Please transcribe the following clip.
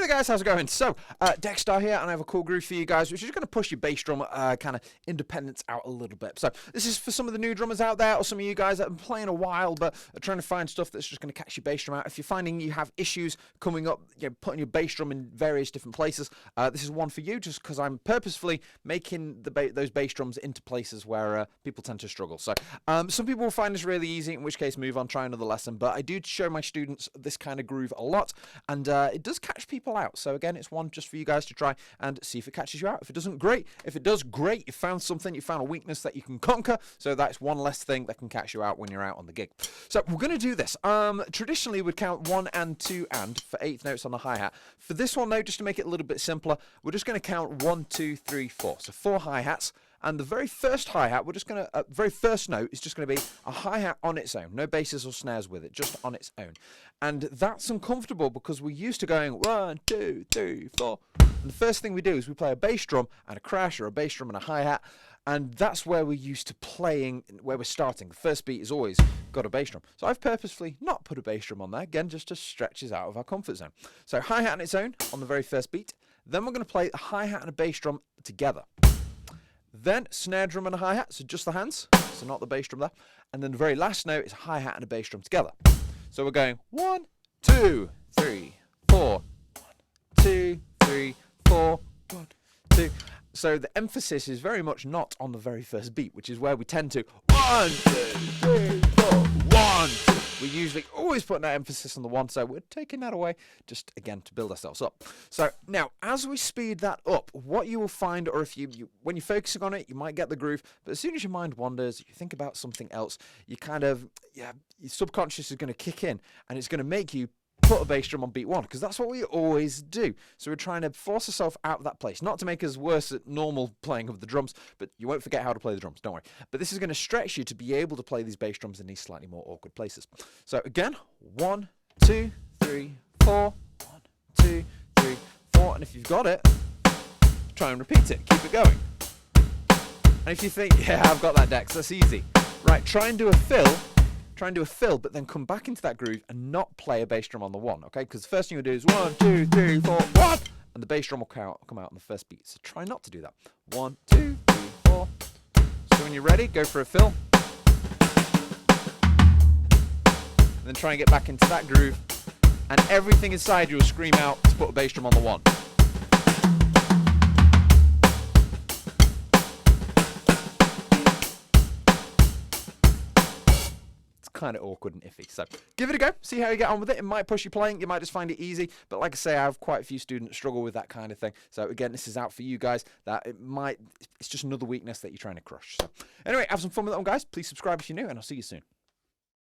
there guys, how's it going? So, Dexter here, and I have a cool groove for you guys, which is going to push your bass drum kind of independence out a little bit. So, this is for some of the new drummers out there, or some of you guys that have been playing a while, but are trying to find stuff that's just going to catch your bass drum out. If you're finding you have issues coming up, putting your bass drum in various different places, this is one for you, just because I'm purposefully making those bass drums into places where people tend to struggle. So, some people will find this really easy, in which case move on, try another lesson, but I do show my students this kind of groove a lot, and it does catch people out. So again, it's one just for you guys to try and see if it catches you out. If it doesn't, great. If it does, great. You found something, you found a weakness that you can conquer, so that's one less thing that can catch you out when you're out on the gig. So we're going to do this. Traditionally we'd count 1 and 2 and for 8th notes on the hi-hat. For this one though, just to make it a little bit simpler, we're just going to count 1, 2, 3, 4. So 4 hi-hats. And the very first hi-hat, we're just going to, very first note is just going to be a hi-hat on its own. No basses or snares with it, just on its own. And that's uncomfortable because we're used to going 1, 2, 3, 4. And the first thing we do is we play a bass drum and a crash, or a bass drum and a hi-hat. And that's where we're used to playing, where we're starting. The first beat is always got a bass drum. So I've purposefully not put a bass drum on there, again, just to stretch us out of our comfort zone. So hi-hat on its own on the very first beat. Then we're going to play a hi-hat and a bass drum together. Then snare drum and a hi-hat, so just the hands, so not the bass drum there. And then the very last note is a hi-hat and a bass drum together. So we're going 1, 2, 3, 4, 1, 2, 3, 4, 1, 2. So the emphasis is very much not on the very first beat, which is where we tend to 1, 2, 3, 4, 1, 2. We usually always put that emphasis on the 1, so we're taking that away just again to build ourselves up. So now, as we speed that up, what you will find, or if when you're focusing on it, you might get the groove, but as soon as your mind wanders, you think about something else, you kind of, your subconscious is going to kick in, and it's going to make you put a bass drum on beat 1, because that's what we always do. So we're trying to force ourselves out of that place, not to make us worse at normal playing of the drums, but you won't forget how to play the drums, don't worry. But this is going to stretch you to be able to play these bass drums in these slightly more awkward places. So again, 1, 2, 3, 4, 1, 2, 3, 4, and if you've got it, try and repeat it, keep it going. And if you think, yeah, I've got that, Dex, that's easy. Right, try and do a fill, but then come back into that groove and not play a bass drum on the 1, okay? Because the first thing you'll do is 1, 2, 3, 4, 1, and the bass drum will come out on the first beat. So try not to do that. 1, 2, 3, 4. So when you're ready, go for a fill. And then try and get back into that groove. And everything inside you will scream out to put a bass drum on the 1. Kind of awkward and iffy, so give it a go, see how you get on with it. It might push you playing, you might just find it easy, but like I say, I have quite a few students struggle with that kind of thing. So again, this is out for you guys, that it's just another weakness that you're trying to crush. So anyway, have some fun with that one, guys. Please subscribe if you're new, and I'll see you soon.